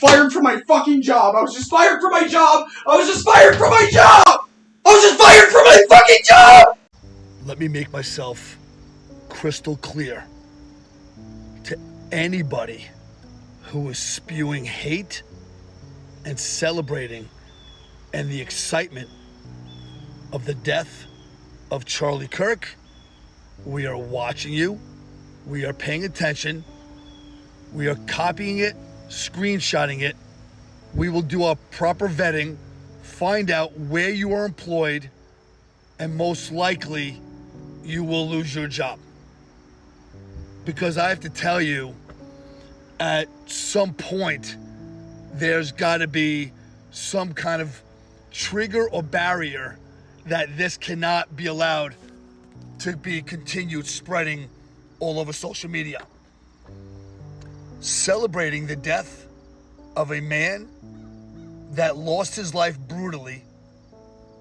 fired from my fucking job. I was just fired from my job. I was just fired from my job. I was just fired from my fucking job. Let me make myself crystal clear to anybody who is spewing hate and celebrating and the excitement of the death of Charlie Kirk. We are watching you. We are paying attention. We are copying it, screenshotting it. We will do our proper vetting, find out where you are employed, and most likely you will lose your job. Because I have to tell you, at some point, there's got to be some kind of trigger or barrier that this cannot be allowed to be continued spreading all over social media. Celebrating the death of a man that lost his life brutally,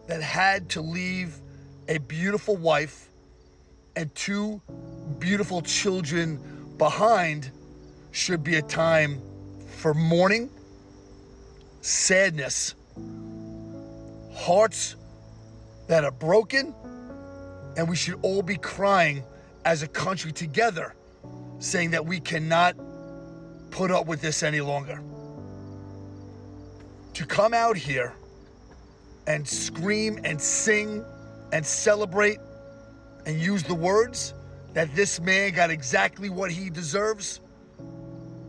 that had to leave a beautiful wife and two beautiful children behind, should be a time for mourning, sadness, hearts that are broken, and we should all be crying as a country together, saying that we cannot put up with this any longer. To come out here and scream and sing and celebrate and use the words that this man got exactly what he deserves,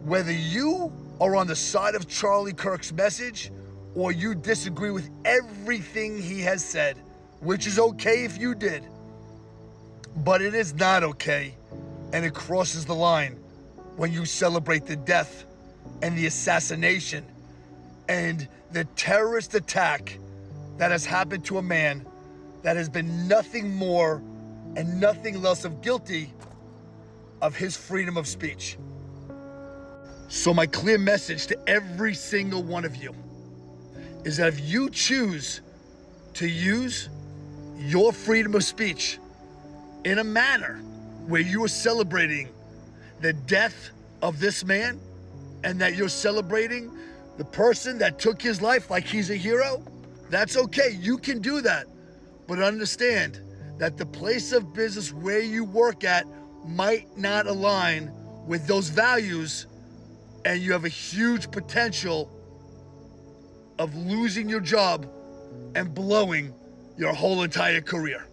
whether you are on the side of Charlie Kirk's message or you disagree with everything he has said, which is okay if you did, but it is not okay, and it crosses the line when you celebrate the death and the assassination and the terrorist attack that has happened to a man that has been nothing more and nothing less of guilty of his freedom of speech. So my clear message to every single one of you is that if you choose to use your freedom of speech in a manner where you are celebrating the death of this man and that you're celebrating the person that took his life like he's a hero, that's okay. You can do that. But understand that the place of business where you work at might not align with those values, and you have a huge potential of losing your job and blowing your whole entire career.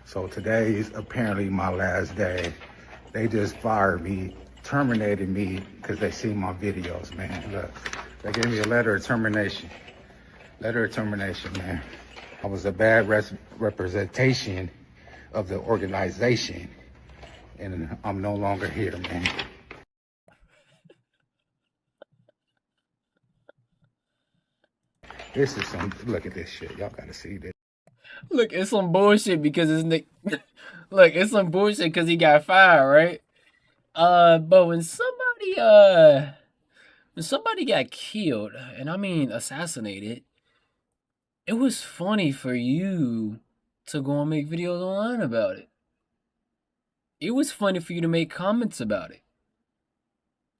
So today is apparently my last day. They just fired me, terminated me because they see my videos, man. Look, they gave me a letter of termination. Letter of termination, man. I was a bad representation of the organization, and I'm no longer here, man. This is some, look at this shit. Y'all gotta see this. Look, it's some bullshit because look, it's some bullshit because he got fired, right? But when somebody got killed, and I mean assassinated, it was funny for you to go and make videos online about it. It was funny for you to make comments about it,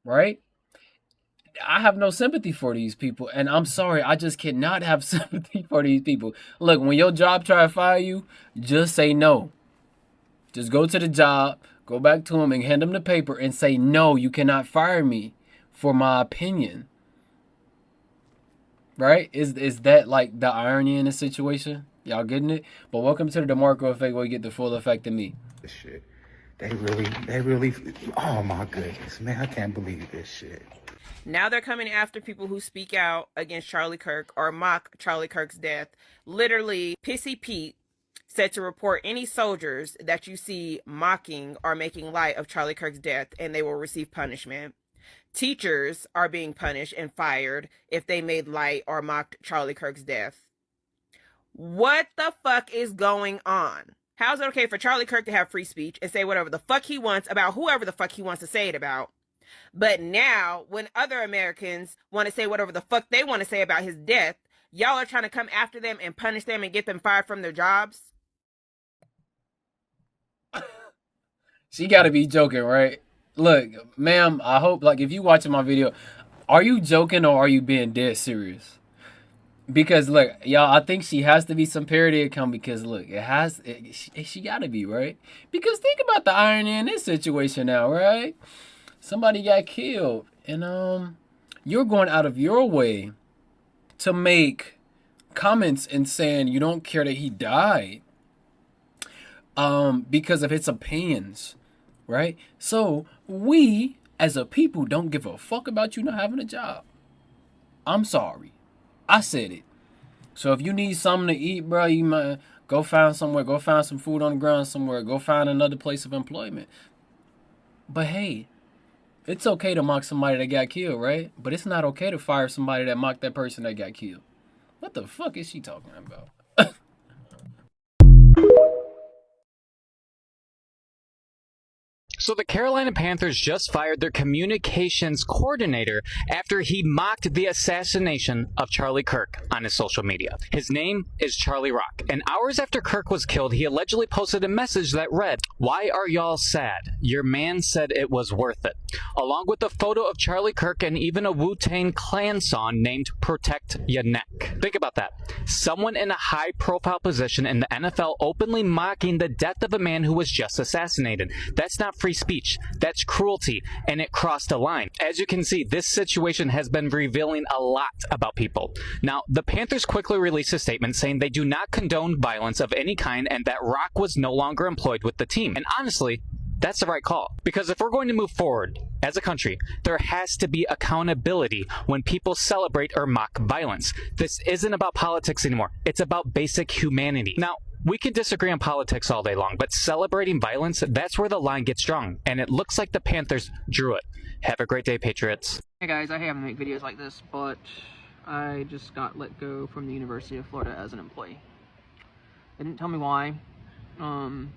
right? I have no sympathy for these people, and I'm sorry, I just cannot have sympathy for these people. Look, when your job try to fire you, just say no. Just go to the job, go back to them and hand them the paper and say, no, you cannot fire me for my opinion. Right? Is that like the irony in the situation? Y'all getting it? But welcome to the DeMarco effect where you get the full effect of me. This shit. They really, oh my goodness, man, I can't believe this shit. Now they're coming after people who speak out against Charlie Kirk or mock Charlie Kirk's death. Literally, Pissy Pete said to report any soldiers that you see mocking or making light of Charlie Kirk's death, and they will receive punishment. Teachers are being punished and fired if they made light or mocked Charlie Kirk's death. What the fuck is going on? How is it okay for Charlie Kirk to have free speech and say whatever the fuck he wants about whoever the fuck he wants to say it about? But now, when other Americans want to say whatever the fuck they want to say about his death, y'all are trying to come after them and punish them and get them fired from their jobs? She gotta be joking, right? Look, ma'am, I hope, like, if you watching my video, are you joking or are you being dead serious? Because look, y'all, I think she has to be some parody account because look, she gotta be, right? Because think about the irony in this situation now, right? Somebody got killed, and you're going out of your way to make comments and saying you don't care that he died, because of his opinions, right? So we as a people don't give a fuck about you not having a job. I'm sorry, I said it. So if you need something to eat, bro, you might go find somewhere, go find some food on the ground somewhere, go find another place of employment. But hey, it's okay to mock somebody that got killed, right? But it's not okay to fire somebody that mocked that person that got killed. What the fuck is she talking about? So the Carolina Panthers just fired their communications coordinator after he mocked the assassination of Charlie Kirk on his social media. His name is Charlie Rock, and hours after Kirk was killed, he allegedly posted a message that read, "Why are y'all sad? Your man said it was worth it," along with a photo of Charlie Kirk and even a Wu-Tang Clan song named "Protect Ya Neck." Think about that. Someone in a high-profile position in the NFL openly mocking the death of a man who was just assassinated. That's not free speech. That's cruelty, and it crossed a line. As you can see, this situation has been revealing a lot about people. Now, the Panthers quickly released a statement saying they do not condone violence of any kind and that Rock was no longer employed with the team. And honestly, that's the right call. Because if we're going to move forward as a country, there has to be accountability when people celebrate or mock violence. This isn't about politics anymore. It's about basic humanity. Now, we can disagree on politics all day long, but celebrating violence, that's where the line gets drawn. And it looks like the Panthers drew it. Have a great day, Patriots. Hey guys, I hate having to make videos like this, but I just got let go from the University of Florida as an employee. They didn't tell me why. There's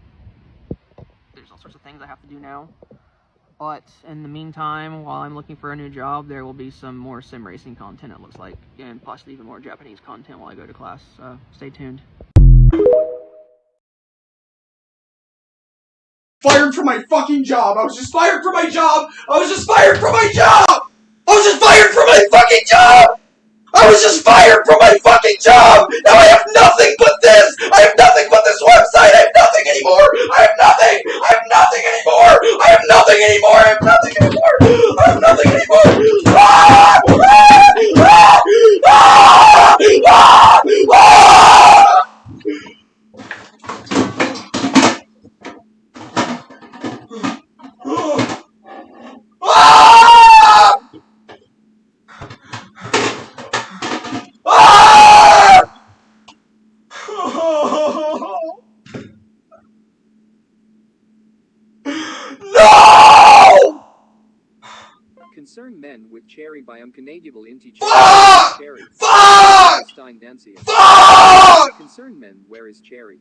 all sorts of things I have to do now. But in the meantime, while I'm looking for a new job, there will be some more sim racing content, it looks like, and possibly even more Japanese content while I go to class. So stay tuned. Fired from my fucking job. I was just fired from my job. I was just fired from my job. I was just fired from my fucking job. I was just fired from my fucking job. Now I have nothing but this. I have nothing but this website. I have nothing anymore. I have nothing. I have nothing anymore. I have nothing anymore. I have nothing anymore. I have nothing anymore. Ah! Ah! Ah! Ah! Ah! Ah! Ah! No! Concerned men with cherry biomconadiable inti Fuck! cherry. Fuck! Stein Dancia. Fuck! Concerned men where is cherry?